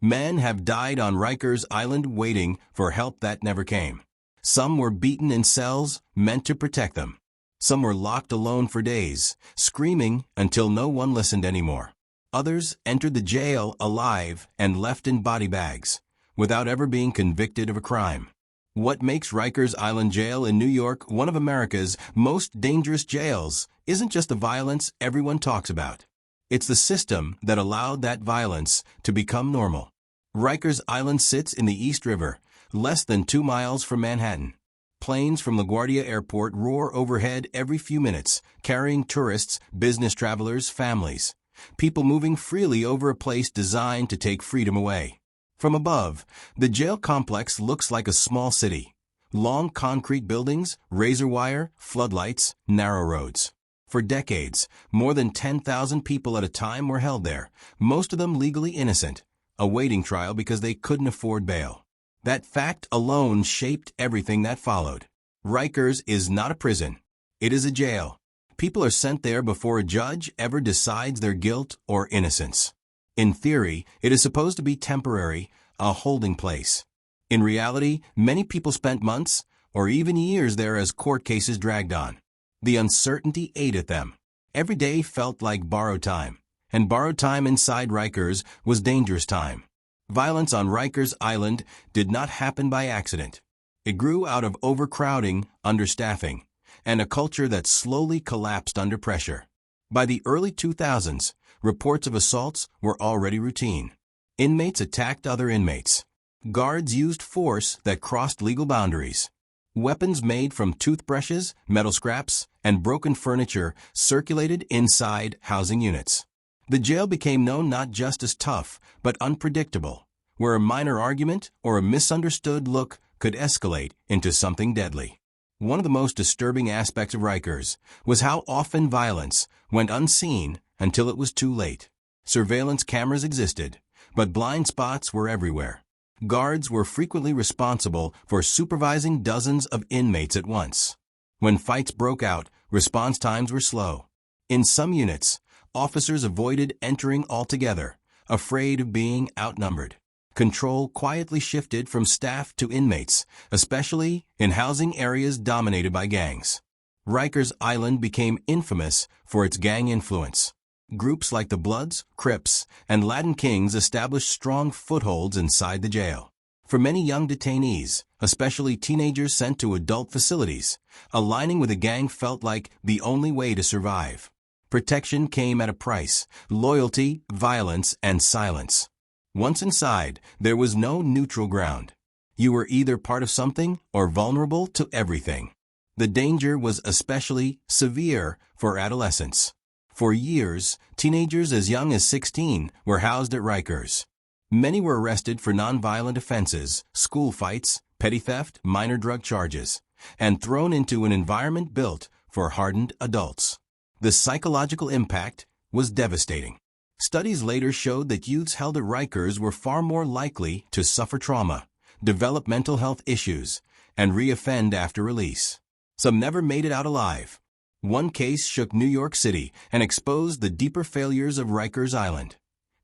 Men have died on Rikers Island waiting for help that never came. Some were beaten in cells meant to protect them. Some were locked alone for days, screaming until no one listened anymore. Others entered the jail alive and left in body bags, without ever being convicted of a crime. What makes Rikers Island Jail in New York one of America's most dangerous jails isn't just the violence everyone talks about. It's the system that allowed that violence to become normal. Rikers Island sits in the East River, less than 2 miles from Manhattan. Planes from LaGuardia Airport roar overhead every few minutes, carrying tourists, business travelers, families. People moving freely over a place designed to take freedom away. From above, the jail complex looks like a small city. Long concrete buildings, razor wire, floodlights, narrow roads. For decades, more than 10,000 people at a time were held there, most of them legally innocent, awaiting trial because they couldn't afford bail. That fact alone shaped everything that followed. Rikers is not a prison. It is a jail. People are sent there before a judge ever decides their guilt or innocence. In theory, it is supposed to be temporary, a holding place. In reality, many people spent months or even years there as court cases dragged on. The uncertainty ate at them. Every day felt like borrowed time, and borrowed time inside Rikers was dangerous time. Violence on Rikers Island did not happen by accident. It grew out of overcrowding, understaffing, and a culture that slowly collapsed under pressure. By the early 2000s, reports of assaults were already routine. Inmates attacked other inmates. Guards used force that crossed legal boundaries. Weapons made from toothbrushes, metal scraps, and broken furniture circulated inside housing units. The jail became known not just as tough, but unpredictable, where a minor argument or a misunderstood look could escalate into something deadly. One of the most disturbing aspects of Rikers was how often violence went unseen until it was too late. Surveillance cameras existed, but blind spots were everywhere. Guards were frequently responsible for supervising dozens of inmates at once. When fights broke out, response times were slow. In some units, officers avoided entering altogether, afraid of being outnumbered. Control quietly shifted from staff to inmates, especially in housing areas dominated by gangs. Rikers Island became infamous for its gang influence. Groups like the Bloods, Crips, and Latin Kings established strong footholds inside the jail. For many young detainees, especially teenagers sent to adult facilities, aligning with a gang felt like the only way to survive. Protection came at a price: loyalty, violence, and silence. Once inside, there was no neutral ground. You were either part of something or vulnerable to everything. The danger was especially severe for adolescents. For years, teenagers as young as 16 were housed at Rikers. Many were arrested for nonviolent offenses, school fights, petty theft, minor drug charges, and thrown into an environment built for hardened adults. The psychological impact was devastating. Studies later showed that youths held at Rikers were far more likely to suffer trauma, develop mental health issues, and reoffend after release. Some never made it out alive. One case shook New York City and exposed the deeper failures of Rikers Island.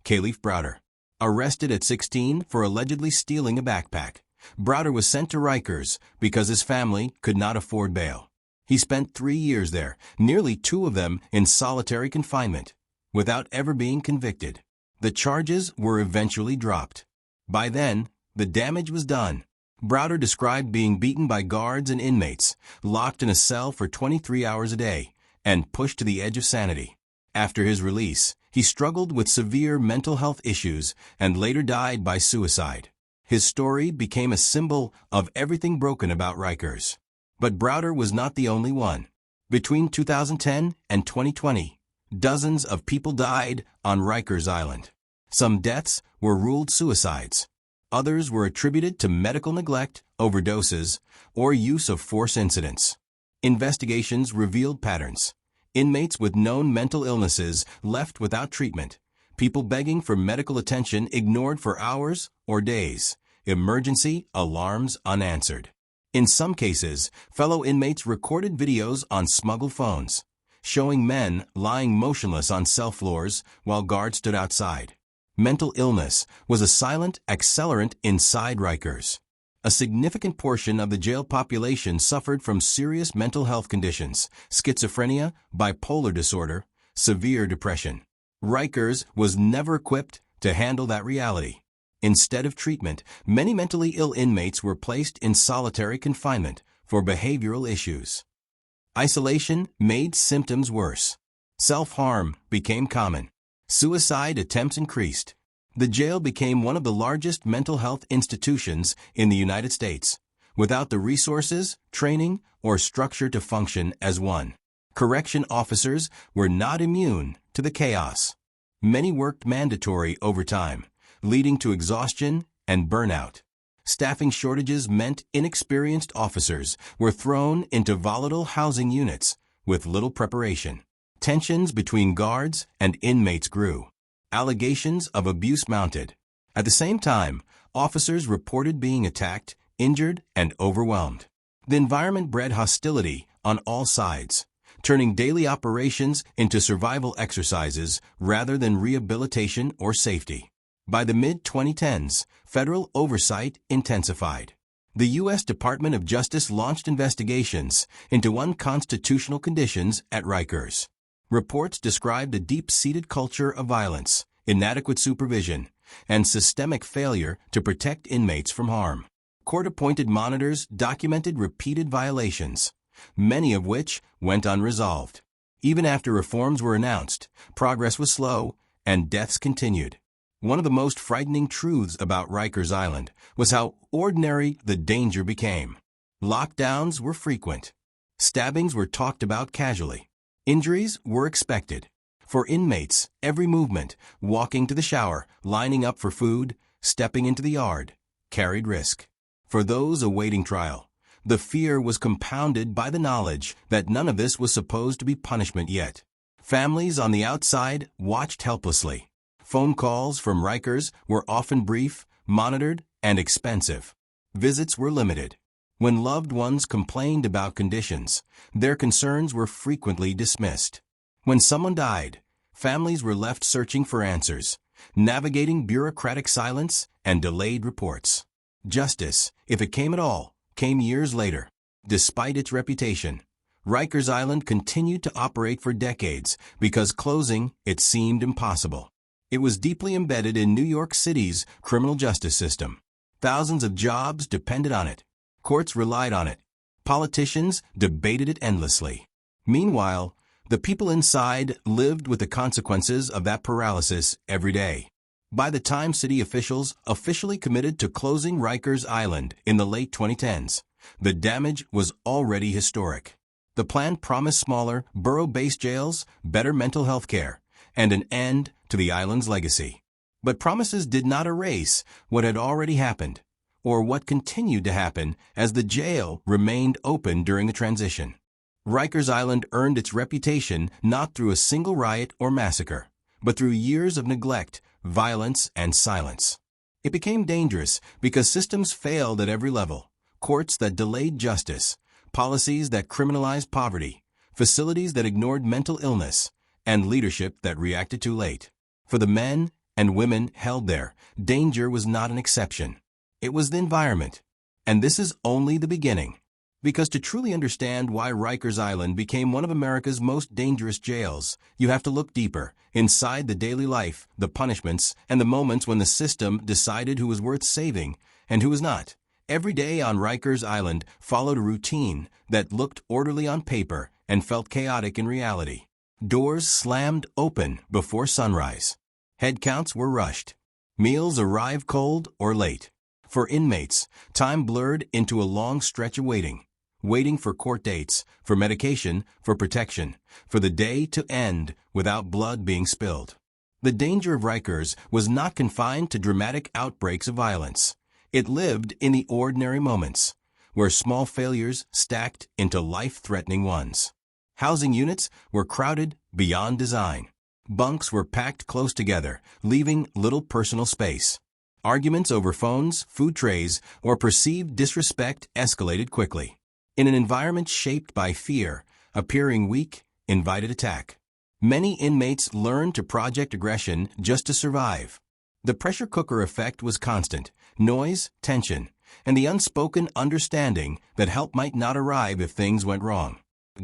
Khalif Browder. Arrested at 16 for allegedly stealing a backpack, Browder was sent to Rikers because his family could not afford bail. He spent 3 years there, nearly 2 of them in solitary confinement, without ever being convicted. The charges were eventually dropped. By then, the damage was done. Browder described being beaten by guards and inmates, locked in a cell for 23 hours a day, and pushed to the edge of sanity. After his release, he struggled with severe mental health issues and later died by suicide. His story became a symbol of everything broken about Rikers. But Browder was not the only one. Between 2010 and 2020, dozens of people died on Rikers Island. Some deaths were ruled suicides. Others were attributed to medical neglect, overdoses, or use of force incidents. Investigations revealed patterns. Inmates with known mental illnesses left without treatment. People begging for medical attention ignored for hours or days. Emergency alarms unanswered. In some cases, fellow inmates recorded videos on smuggled phones, showing men lying motionless on cell floors while guards stood outside. Mental illness was a silent accelerant inside Rikers. A significant portion of the jail population suffered from serious mental health conditions, schizophrenia, bipolar disorder, severe depression. Rikers was never equipped to handle that reality. Instead of treatment, many mentally ill inmates were placed in solitary confinement for behavioral issues. Isolation made symptoms worse. Self-harm became common. Suicide attempts increased. The jail became one of the largest mental health institutions in the United States, without the resources, training, or structure to function as one. Correction officers were not immune to the chaos. Many worked mandatory overtime, leading to exhaustion and burnout. Staffing shortages meant inexperienced officers were thrown into volatile housing units with little preparation. Tensions between guards and inmates grew. Allegations of abuse mounted. At the same time, officers reported being attacked, injured, and overwhelmed. The environment bred hostility on all sides, turning daily operations into survival exercises rather than rehabilitation or safety. By the mid-2010s, federal oversight intensified. The U.S. Department of Justice launched investigations into unconstitutional conditions at Rikers. Reports described a deep-seated culture of violence, inadequate supervision, and systemic failure to protect inmates from harm. Court-appointed monitors documented repeated violations, many of which went unresolved. Even after reforms were announced, progress was slow and deaths continued. One of the most frightening truths about Rikers Island was how ordinary the danger became. Lockdowns were frequent. Stabbings were talked about casually. Injuries were expected. For inmates, every movement, walking to the shower, lining up for food, stepping into the yard, carried risk. For those awaiting trial, the fear was compounded by the knowledge that none of this was supposed to be punishment yet. Families on the outside watched helplessly. Phone calls from Rikers were often brief, monitored, and expensive. Visits were limited. When loved ones complained about conditions, their concerns were frequently dismissed. When someone died, families were left searching for answers, navigating bureaucratic silence and delayed reports. Justice, if it came at all, came years later. Despite its reputation, Rikers Island continued to operate for decades because closing it seemed impossible. It was deeply embedded in New York City's criminal justice system. Thousands of jobs depended on it. Courts relied on it. Politicians debated it endlessly. Meanwhile, the people inside lived with the consequences of that paralysis every day. By the time city officials officially committed to closing Rikers Island in the late 2010s, the damage was already historic. The plan promised smaller, borough-based jails, better mental health care, and an end to the island's legacy. But promises did not erase what had already happened, or what continued to happen as the jail remained open during the transition. Rikers Island earned its reputation not through a single riot or massacre, but through years of neglect, violence, and silence. It became dangerous because systems failed at every level: courts that delayed justice, policies that criminalized poverty, facilities that ignored mental illness, and leadership that reacted too late. For the men and women held there, danger was not an exception. It was the environment. And this is only the beginning. Because to truly understand why Rikers Island became one of America's most dangerous jails, you have to look deeper, inside the daily life, the punishments, and the moments when the system decided who was worth saving and who was not. Every day on Rikers Island followed a routine that looked orderly on paper and felt chaotic in reality. Doors slammed open before sunrise. Head counts were rushed. Meals arrived cold or late. For inmates, time blurred into a long stretch of waiting for court dates, for medication, for protection, for the day to end without blood being spilled. The danger of Rikers was not confined to dramatic outbreaks of violence. It lived in the ordinary moments, where small failures stacked into life-threatening ones. Housing units were crowded beyond design. Bunks were packed close together, leaving little personal space. Arguments over phones, food trays, or perceived disrespect escalated quickly. In an environment shaped by fear, appearing weak invited attack. Many inmates learned to project aggression just to survive. The pressure cooker effect was constant: noise, tension, and the unspoken understanding that help might not arrive if things went wrong.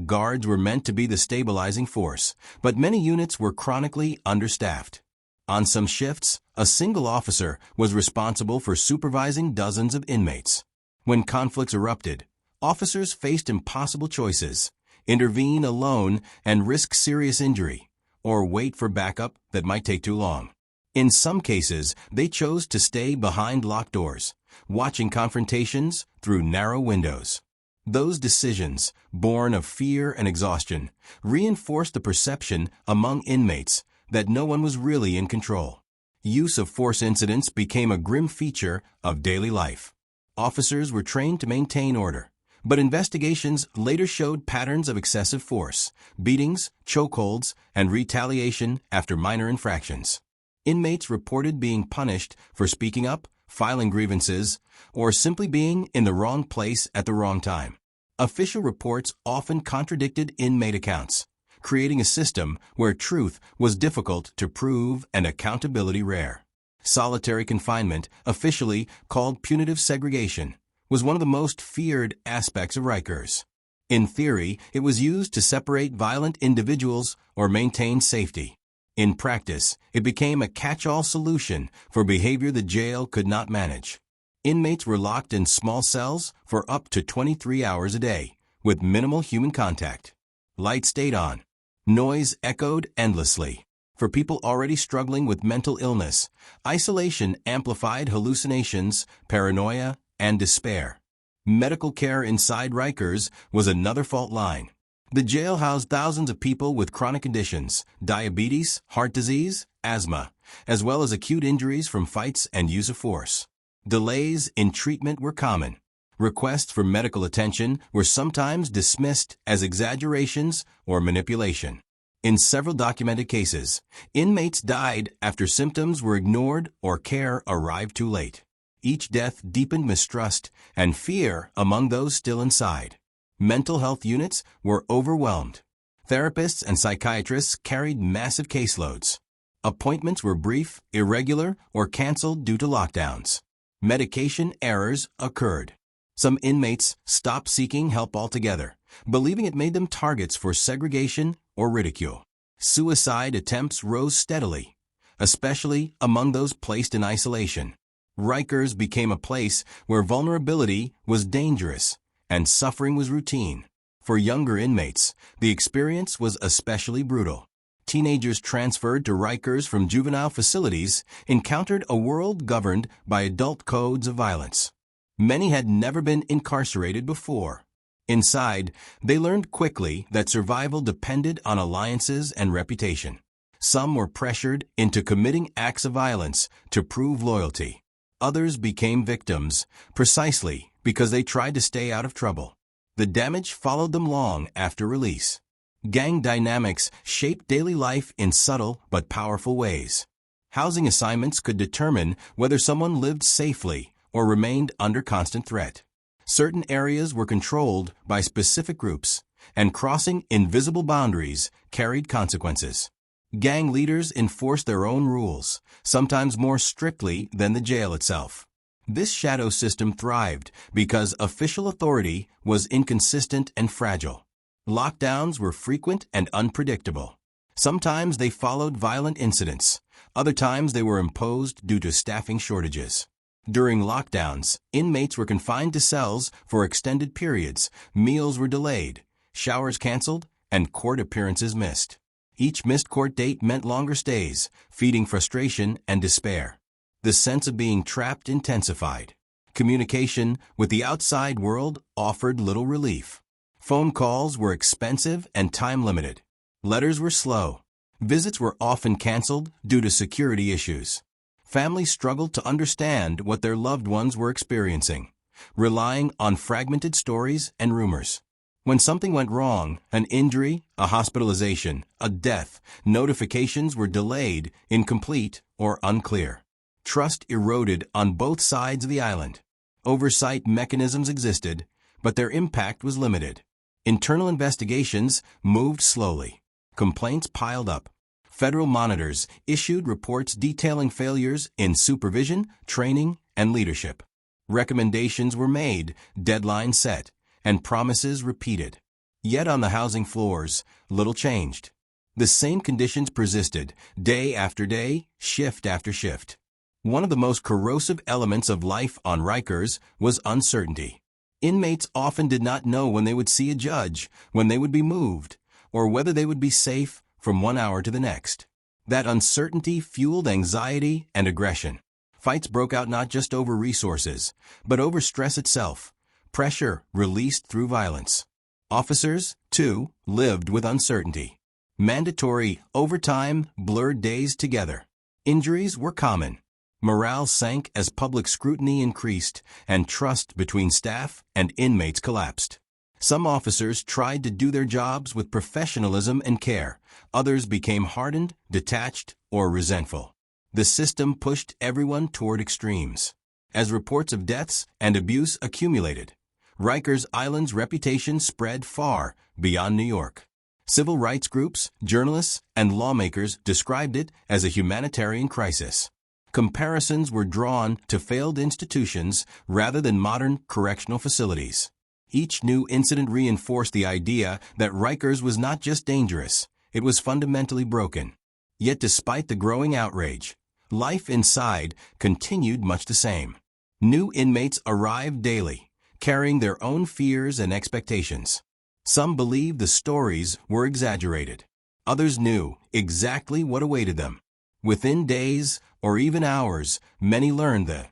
Guards were meant to be the stabilizing force, but many units were chronically understaffed. On some shifts, a single officer was responsible for supervising dozens of inmates. When conflicts erupted, officers faced impossible choices: intervene alone and risk serious injury, or wait for backup that might take too long. In some cases, they chose to stay behind locked doors, watching confrontations through narrow windows. Those decisions, born of fear and exhaustion, reinforced the perception among inmates that no one was really in control. Use of force incidents became a grim feature of daily life. Officers were trained to maintain order, but investigations later showed patterns of excessive force, beatings, chokeholds, and retaliation after minor infractions. Inmates reported being punished for speaking up, filing grievances, or simply being in the wrong place at the wrong time. Official reports often contradicted inmate accounts, creating a system where truth was difficult to prove and accountability rare. Solitary confinement, officially called punitive segregation, was one of the most feared aspects of Rikers. In theory, it was used to separate violent individuals or maintain safety. In practice, it became a catch-all solution for behavior the jail could not manage. Inmates were locked in small cells for up to 23 hours a day, with minimal human contact. Lights stayed on. Noise echoed endlessly. For people already struggling with mental illness, isolation amplified hallucinations, paranoia, and despair. Medical care inside Rikers was another fault line. The jail housed thousands of people with chronic conditions: diabetes, heart disease, asthma, as well as acute injuries from fights and use of force. Delays in treatment were common. Requests for medical attention were sometimes dismissed as exaggerations or manipulation. In several documented cases, inmates died after symptoms were ignored or care arrived too late. Each death deepened mistrust and fear among those still inside. Mental health units were overwhelmed. Therapists and psychiatrists carried massive caseloads. Appointments were brief, irregular, or canceled due to lockdowns. Medication errors occurred. Some inmates stopped seeking help altogether, believing it made them targets for segregation or ridicule. Suicide attempts rose steadily, especially among those placed in isolation. Rikers became a place where vulnerability was dangerous and suffering was routine. For younger inmates, the experience was especially brutal. Teenagers transferred to Rikers from juvenile facilities encountered a world governed by adult codes of violence. Many had never been incarcerated before. Inside, they learned quickly that survival depended on alliances and reputation. Some were pressured into committing acts of violence to prove loyalty. Others became victims, precisely because they tried to stay out of trouble. The damage followed them long after release. Gang dynamics shaped daily life in subtle but powerful ways. Housing assignments could determine whether someone lived safely or remained under constant threat. Certain areas were controlled by specific groups, and crossing invisible boundaries carried consequences. Gang leaders enforced their own rules, sometimes more strictly than the jail itself. This shadow system thrived because official authority was inconsistent and fragile. Lockdowns were frequent and unpredictable. Sometimes they followed violent incidents. Other times they were imposed due to staffing shortages. During lockdowns, inmates were confined to cells for extended periods, meals were delayed, showers canceled, and court appearances missed. Each missed court date meant longer stays, feeding frustration and despair. The sense of being trapped intensified. Communication with the outside world offered little relief. Phone calls were expensive and time-limited. Letters were slow. Visits were often canceled due to security issues. Families struggled to understand what their loved ones were experiencing, relying on fragmented stories and rumors. When something went wrong, an injury, a hospitalization, a death, notifications were delayed, incomplete, or unclear. Trust eroded on both sides of the island. Oversight mechanisms existed, but their impact was limited. Internal investigations moved slowly. Complaints piled up. Federal monitors issued reports detailing failures in supervision, training, and leadership. Recommendations were made, deadlines set, and promises repeated. Yet on the housing floors, little changed. The same conditions persisted, day after day, shift after shift. One of the most corrosive elements of life on Rikers was uncertainty. Inmates often did not know when they would see a judge, when they would be moved, or whether they would be safe from one hour to the next. That uncertainty fueled anxiety and aggression. Fights broke out not just over resources, but over stress itself, pressure released through violence. Officers, too, lived with uncertainty. Mandatory overtime blurred days together. Injuries were common. Morale sank as public scrutiny increased, and trust between staff and inmates collapsed. Some officers tried to do their jobs with professionalism and care. Others became hardened, detached, or resentful. The system pushed everyone toward extremes. As reports of deaths and abuse accumulated, Rikers Island's reputation spread far beyond New York. Civil rights groups, journalists, and lawmakers described it as a humanitarian crisis. Comparisons were drawn to failed institutions rather than modern correctional facilities. Each new incident reinforced the idea that Rikers was not just dangerous, it was fundamentally broken. Yet despite the growing outrage, life inside continued much the same. New inmates arrived daily, carrying their own fears and expectations. Some believed the stories were exaggerated. Others knew exactly what awaited them. Within days, or even hours, many learned the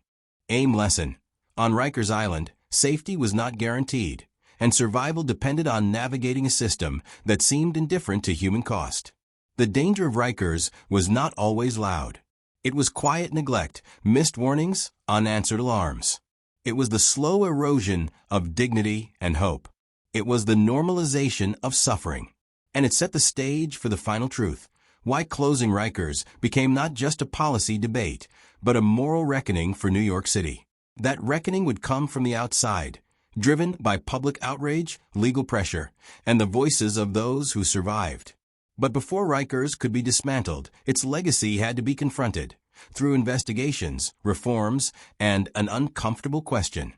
AIM lesson. On Rikers Island, safety was not guaranteed, and survival depended on navigating a system that seemed indifferent to human cost. The danger of Rikers was not always loud. It was quiet neglect, missed warnings, unanswered alarms. It was the slow erosion of dignity and hope. It was the normalization of suffering. And it set the stage for the final truth. Why closing Rikers became not just a policy debate, but a moral reckoning for New York City. That reckoning would come from the outside, driven by public outrage, legal pressure, and the voices of those who survived. But before Rikers could be dismantled, its legacy had to be confronted through investigations, reforms, and an uncomfortable question.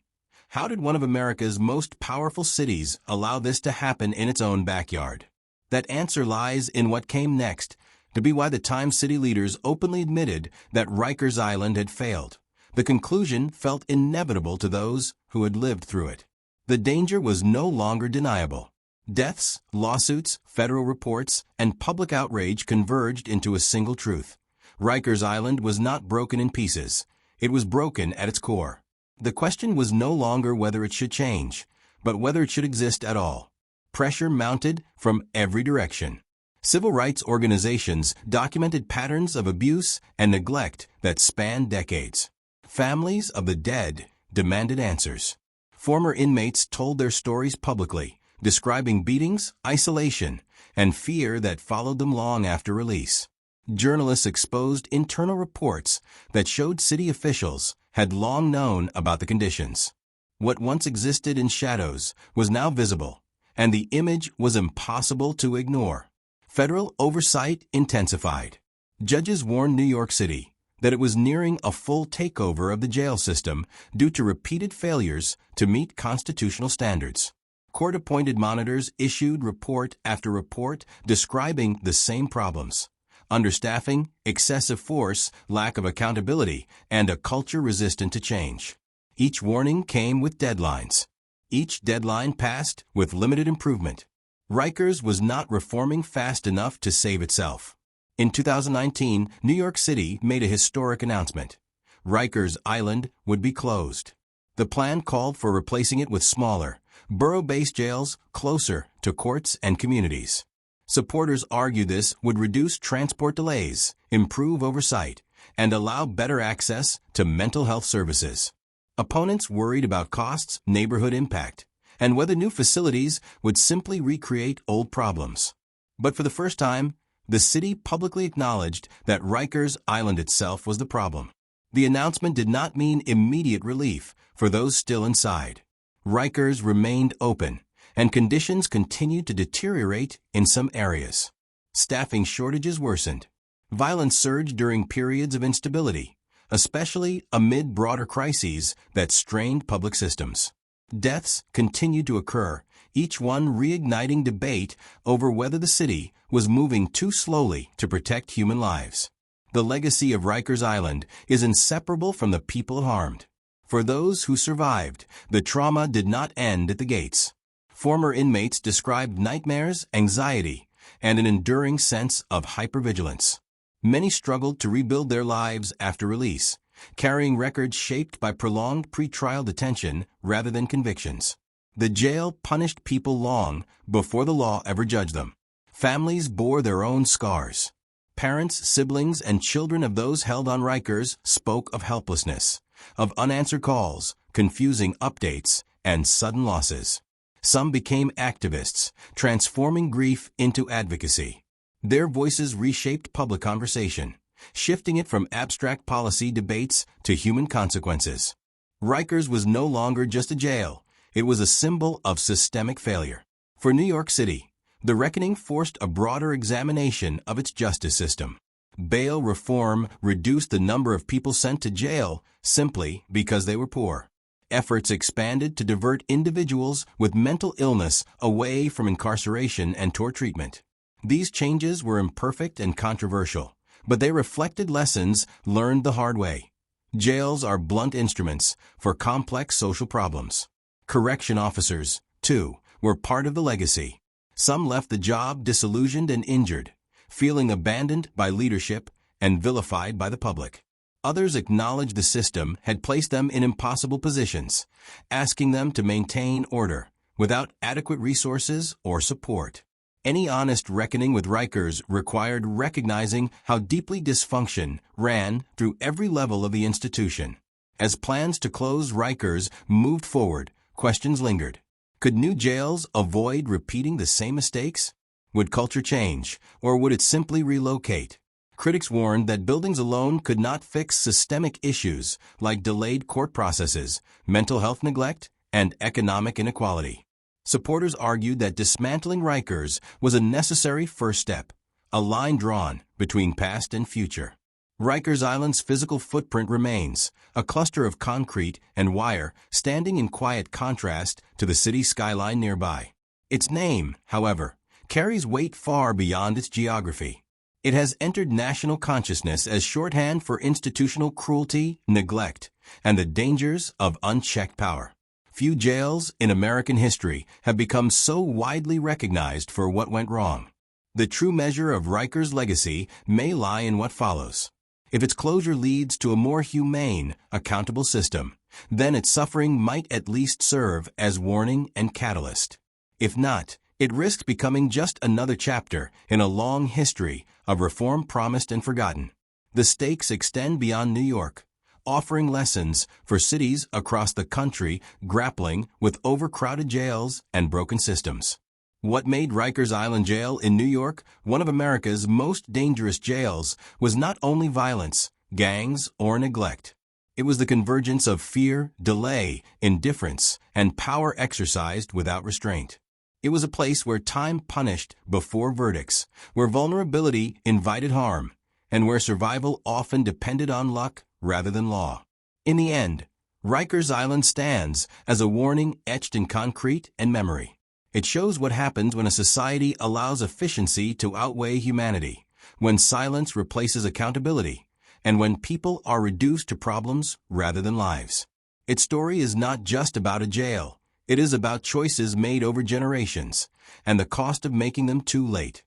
How did one of America's most powerful cities allow this to happen in its own backyard? That answer lies in what came next, to be why the Times city leaders openly admitted that Rikers Island had failed. The conclusion felt inevitable to those who had lived through it. The danger was no longer deniable. Deaths, lawsuits, federal reports, and public outrage converged into a single truth. Rikers Island was not broken in pieces. It was broken at its core. The question was no longer whether it should change, but whether it should exist at all. Pressure mounted from every direction. Civil rights organizations documented patterns of abuse and neglect that spanned decades. Families of the dead demanded answers. Former inmates told their stories publicly, describing beatings, isolation, and fear that followed them long after release. Journalists exposed internal reports that showed city officials had long known about the conditions. What once existed in shadows was now visible, and the image was impossible to ignore. Federal oversight intensified. Judges warned New York City that it was nearing a full takeover of the jail system due to repeated failures to meet constitutional standards. Court-appointed monitors issued report after report describing the same problems: understaffing, excessive force, lack of accountability, and a culture resistant to change. Each warning came with deadlines. Each deadline passed with limited improvement. Rikers was not reforming fast enough to save itself. In 2019, New York City made a historic announcement. Rikers Island would be closed. The plan called for replacing it with smaller, borough-based jails closer to courts and communities. Supporters argue this would reduce transport delays, improve oversight, and allow better access to mental health services. Opponents worried about costs, neighborhood impact, and whether new facilities would simply recreate old problems. But for the first time, the city publicly acknowledged that Rikers Island itself was the problem. The announcement did not mean immediate relief for those still inside. Rikers remained open, and conditions continued to deteriorate in some areas. Staffing shortages worsened. Violence surged during periods of instability, especially amid broader crises that strained public systems. Deaths continued to occur, each one reigniting debate over whether the city was moving too slowly to protect human lives. The legacy of Rikers Island is inseparable from the people harmed. For those who survived, the trauma did not end at the gates. Former inmates described nightmares, anxiety, and an enduring sense of hypervigilance. Many struggled to rebuild their lives after release, carrying records shaped by prolonged pretrial detention rather than convictions. The jail punished people long before the law ever judged them. Families bore their own scars. Parents, siblings, and children of those held on Rikers spoke of helplessness, of unanswered calls, confusing updates, and sudden losses. Some became activists, transforming grief into advocacy. Their voices reshaped public conversation, shifting it from abstract policy debates to human consequences. Rikers was no longer just a jail. It was a symbol of systemic failure. For New York City, the reckoning forced a broader examination of its justice system. Bail reform reduced the number of people sent to jail simply because they were poor. Efforts expanded to divert individuals with mental illness away from incarceration and toward treatment. These changes were imperfect and controversial, but they reflected lessons learned the hard way. Jails are blunt instruments for complex social problems. Correction officers, too, were part of the legacy. Some left the job disillusioned and injured, feeling abandoned by leadership and vilified by the public. Others acknowledged the system had placed them in impossible positions, asking them to maintain order without adequate resources or support. Any honest reckoning with Rikers required recognizing how deeply dysfunction ran through every level of the institution. As plans to close Rikers moved forward, questions lingered. Could new jails avoid repeating the same mistakes? Would culture change, or would it simply relocate? Critics warned that buildings alone could not fix systemic issues like delayed court processes, mental health neglect, and economic inequality. Supporters argued that dismantling Rikers was a necessary first step, a line drawn between past and future. Rikers Island's physical footprint remains, a cluster of concrete and wire standing in quiet contrast to the city skyline nearby. Its name, however, carries weight far beyond its geography. It has entered national consciousness as shorthand for institutional cruelty, neglect, and the dangers of unchecked power. Few jails in American history have become so widely recognized for what went wrong. The true measure of Rikers' legacy may lie in what follows. If its closure leads to a more humane, accountable system, then its suffering might at least serve as warning and catalyst. If not, it risks becoming just another chapter in a long history of reform promised and forgotten. The stakes extend beyond New York, offering lessons for cities across the country grappling with overcrowded jails and broken systems. What made Rikers Island Jail in New York one of America's most dangerous jails was not only violence, gangs, or neglect. It was the convergence of fear, delay, indifference, and power exercised without restraint. It was a place where time punished before verdicts, where vulnerability invited harm, and where survival often depended on luck rather than law. In the end, Rikers Island stands as a warning etched in concrete and memory. It shows what happens when a society allows efficiency to outweigh humanity, when silence replaces accountability, and when people are reduced to problems rather than lives. Its story is not just about a jail. It is about choices made over generations and the cost of making them too late.